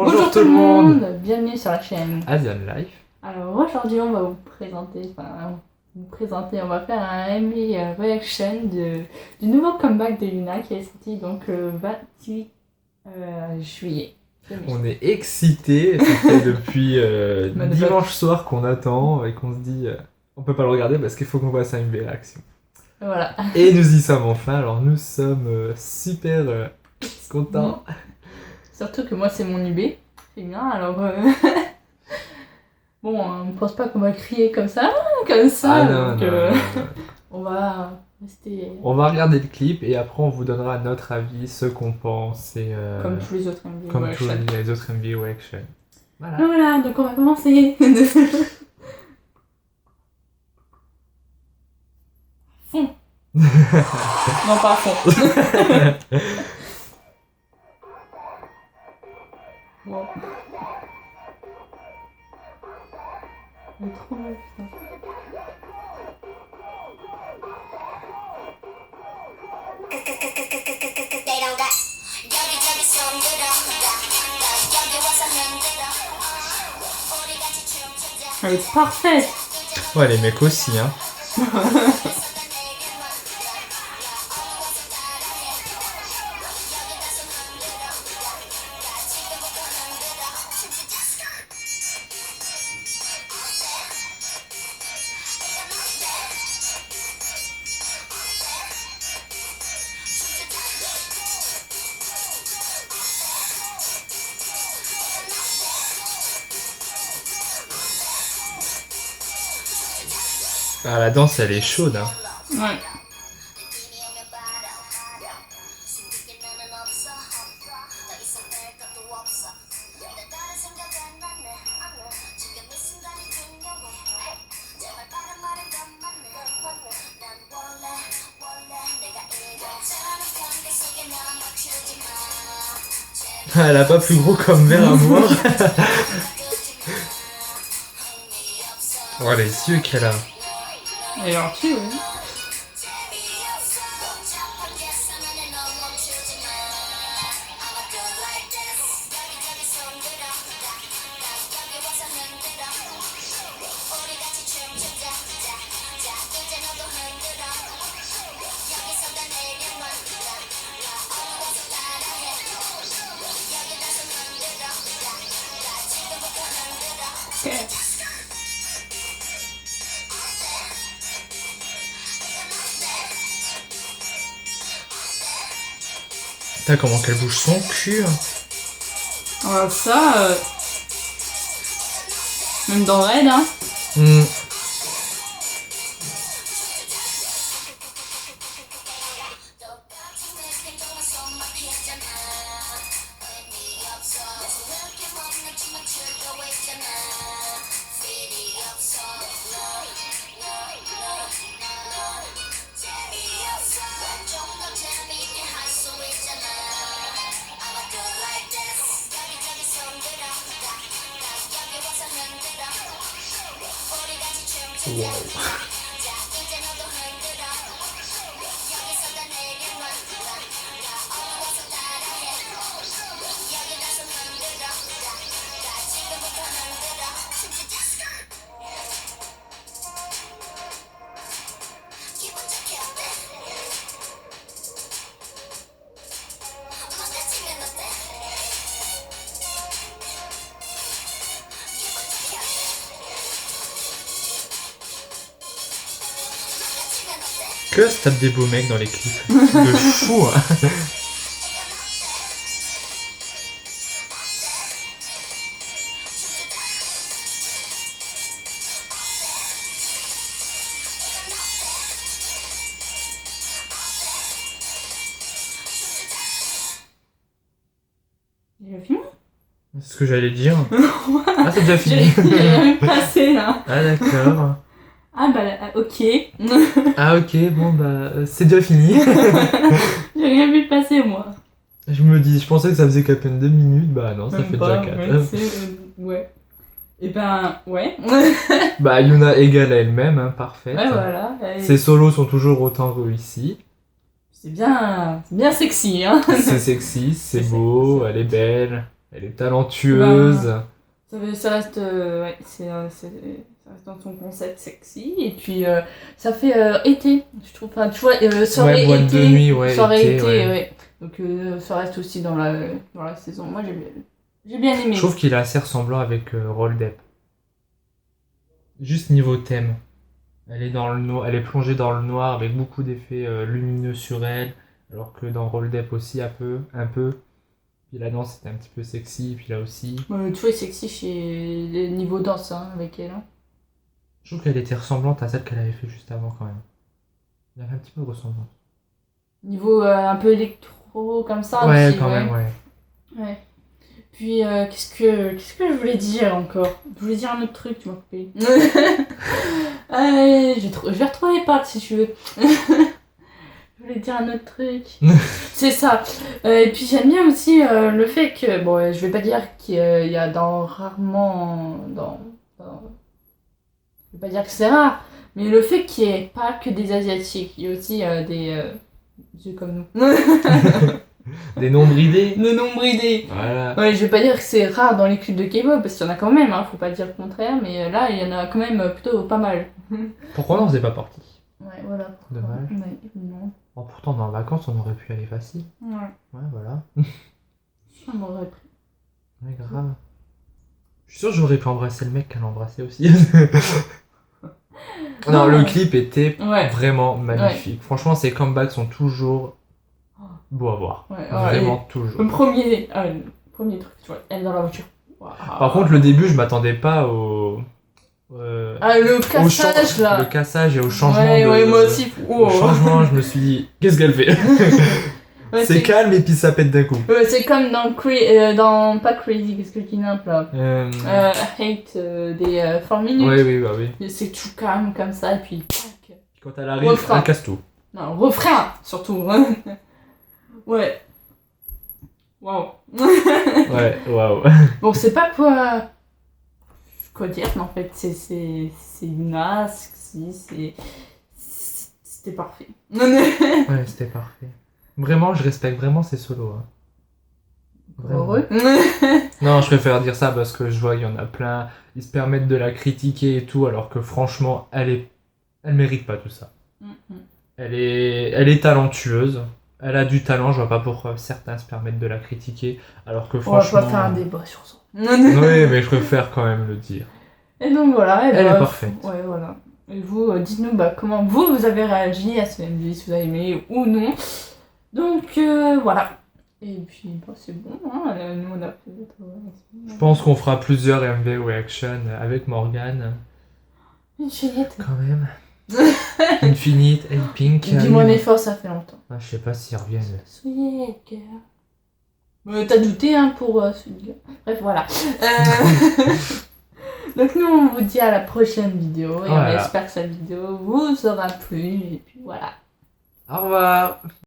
Bonjour tout le monde. Bienvenue sur la chaîne. Asian Life. Alors aujourd'hui on va on va faire un MV reaction du nouveau comeback de Yuna qui est sorti donc le 28 juillet. On est excités, ça fait depuis dimanche soir qu'on attend et qu'on se dit on peut pas le regarder parce qu'il faut qu'on fasse un MV réaction. Voilà. Et nous y sommes enfin, alors nous sommes super contents. Surtout que moi c'est mon UB, c'est bien alors bon on pense pas qu'on va crier comme ça, Non. on va rester... On va regarder le clip et après on vous donnera notre avis, ce qu'on pense et comme tous les autres MV comme reaction. tous les autres MV reaction. Voilà. Voilà, donc on va commencer. Fond. Non, pas à fond. Bon. Elle est trop belle, putain. Elle est parfaite. Ouais, les mecs aussi, hein. Ah, la danse, elle est chaude, hein. Ouais. Elle a pas plus gros comme verre à boire. Oh, les yeux qu'elle a. Elle est gentille, oui. Putain, comment qu'elle bouge son cul. Alors ça, même dans Red, hein. Wow. Que se tape des beaux mecs dans les clips. De fou, hein. Il a fini. C'est ce que j'allais dire. Ah, c'est déjà fini. J'ai rien vu passer là. Ah, d'accord. Ah bah ok. Ah, ok, bon, bah, c'est déjà fini. J'ai rien vu passer moi. Je pensais que ça faisait qu'à peine 2 minutes, bah non, ça Même fait pas, déjà 4. ouais, ouais. Et ben, ouais. Bah, Yuna égale à elle-même, hein, parfaite. Ouais, voilà. Ses solos sont toujours autant réussis. C'est bien sexy, hein. C'est sexy, c'est beau, elle est belle. Elle est talentueuse. Ça reste, ouais, ça reste dans son concept sexy. Et puis, ça fait été, je trouve. Enfin, tu vois, soirée boîte été. de nuit, ouais. Soirée été, ouais. ouais. Donc, ça reste aussi dans la saison. Moi, j'ai bien aimé. Je trouve qu'il est assez ressemblant avec Roll-Depp. Juste niveau thème. Elle est dans le noir, elle est plongée dans le noir avec beaucoup d'effets lumineux sur elle, alors que dans Roll-Depp aussi un peu. Puis la danse c'était un petit peu sexy, puis là aussi. Tu vois, sexy chez les niveaux danse hein, avec elle. Hein. Je trouve qu'elle était ressemblante à celle qu'elle avait fait juste avant quand même. Il y avait un petit peu de ressemblance. Niveau un peu électro comme ça ouais, aussi. Quand même, ouais. Ouais. Puis qu'est-ce que je voulais dire encore? Je voulais dire un autre truc, tu m'as coupé. Allez, je vais retrouver les paroles si tu veux. Je voulais dire un autre truc. C'est ça. Et puis j'aime bien aussi le fait que, bon, je vais pas dire qu'il y a rarement je vais pas dire que c'est rare, mais le fait qu'il y ait pas que des Asiatiques, il y a aussi des yeux comme nous. Des nombridés. Des nombridés. Voilà. Ouais, je vais pas dire que c'est rare dans les clips de K-pop, parce qu'il y en a quand même, hein, faut pas dire le contraire, mais là, il y en a quand même plutôt pas mal. Pourquoi on n'en faisait pas partie? Ouais, voilà. Dommage. Ouais, non. Oh, pourtant, dans les vacances, on aurait pu aller facile. Ouais. Ouais, voilà. Ça m'aurait pris. Ouais, grave. Je suis sûr que j'aurais pu embrasser le mec qu'elle embrassait aussi. Non, le clip était vraiment magnifique. Ouais. Franchement, ces comebacks sont toujours beaux à voir. Ouais, vraiment, toujours. Le premier truc, tu vois, elle est dans la voiture. Wow. Par contre, le début, je m'attendais pas au... le cassage, là. Le cassage et au changement ouais, moi aussi. Au changement, je me suis dit, qu'est-ce qu'elle fait? Ouais, c'est calme et puis ça pète d'un coup. Ouais, c'est comme dans pas Crazy, qu'est-ce que je dis là Hate des 4 minutes. Oui, bah oui. C'est tout calme comme ça et puis. Quand elle arrive, elle casse tout. Non, refrain surtout. Ouais. Waouh. Ouais, waouh. Bon, c'est pas quoi dire, mais en fait, c'est une masque, c'était parfait. Ouais, c'était parfait. Vraiment, je respecte vraiment ces solos. Hein. Heureux. Non, je préfère dire ça parce que je vois qu'il y en a plein, ils se permettent de la critiquer et tout, alors que franchement, elle mérite pas tout ça. Elle est talentueuse, elle a du talent, je vois pas pourquoi certains se permettent de la critiquer, alors que franchement... On va pas faire un débat sur ça. Oui, mais je préfère quand même le dire. Et donc voilà. Elle est parfaite. Ouais, voilà. Et vous, dites-nous comment vous avez réagi à ce MV, si vous avez aimé ou non. Donc voilà. Et puis c'est bon, hein, nous on a fait Je pense qu'on fera plusieurs MV Reaction avec Morgane. Infinite. Quand même. Infinite, et Pink. Dis-moi un effort, ça fait longtemps. Ah, je sais pas s'ils reviennent. Soyez t'as douté hein, pour celui-là. Bref, voilà. Donc nous on vous dit à la prochaine vidéo et on espère que cette vidéo vous aura plu et puis voilà. Au revoir.